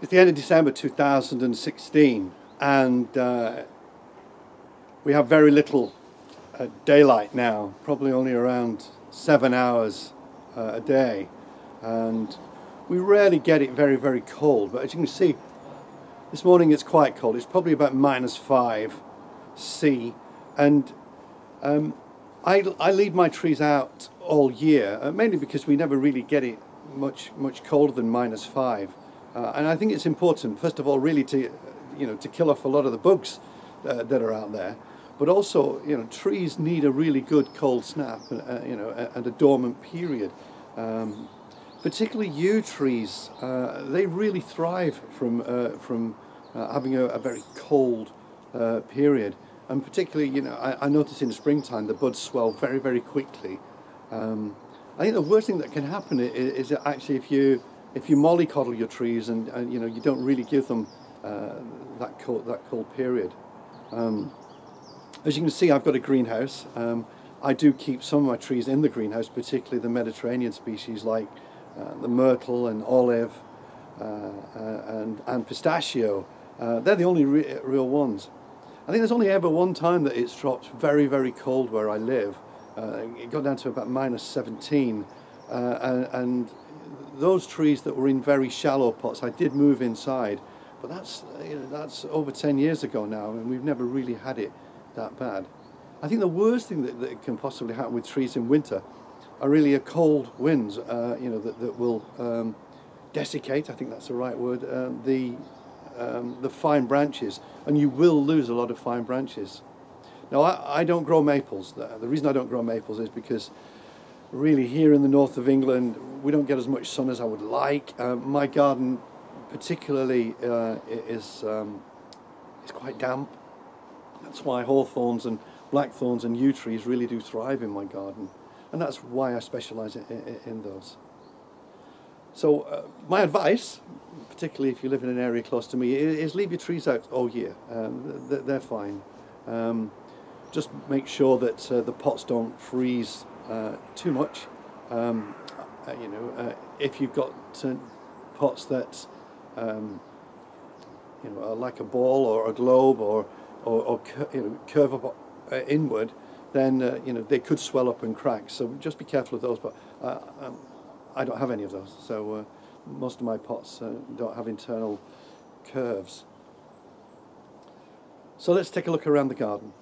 It's the end of December 2016, and we have very little daylight now, probably only around 7 hours a day, and we rarely get it very, very cold. But as you can see, this morning it's quite cold. It's probably about -5 C, and I leave my trees out all year, mainly because we never really get it much colder than -5. And I think it's important, first of all, really to kill off a lot of the bugs that are out there, but also, trees need a really good cold snap, and a dormant period. Particularly yew trees, they really thrive from having a very cold period. And particularly, I notice in the springtime the buds swell very, very quickly. I think the worst thing that can happen is that actually if you mollycoddle your trees and you don't really give them that cold period. As you can see, I've got a greenhouse. I do keep some of my trees in the greenhouse, particularly the Mediterranean species like the myrtle and olive and pistachio. They're the only real ones. I think there's only ever one time that it's dropped very, very cold where I live. It got down to about -17, and those trees that were in very shallow pots, I did move inside, but that's over 10 years ago now, and we've never really had it that bad. I think the worst thing that can possibly happen with trees in winter are really cold winds, that will desiccate, I think that's the right word, the fine branches, and you will lose a lot of fine branches. Now, I don't grow maples. The reason I don't grow maples is because really here in the north of England we don't get as much sun as I would like. My garden particularly is quite damp. That's why hawthorns and blackthorns and yew trees really do thrive in my garden, and that's why I specialise in those. So my advice, particularly if you live in an area close to me, is leave your trees out all year. They're fine. Just make sure that the pots don't freeze too much. If you've got pots that are like a ball or a globe or curve up inward, then they could swell up and crack. So just be careful of those. But I don't have any of those, so most of my pots don't have internal curves. So let's take a look around the garden.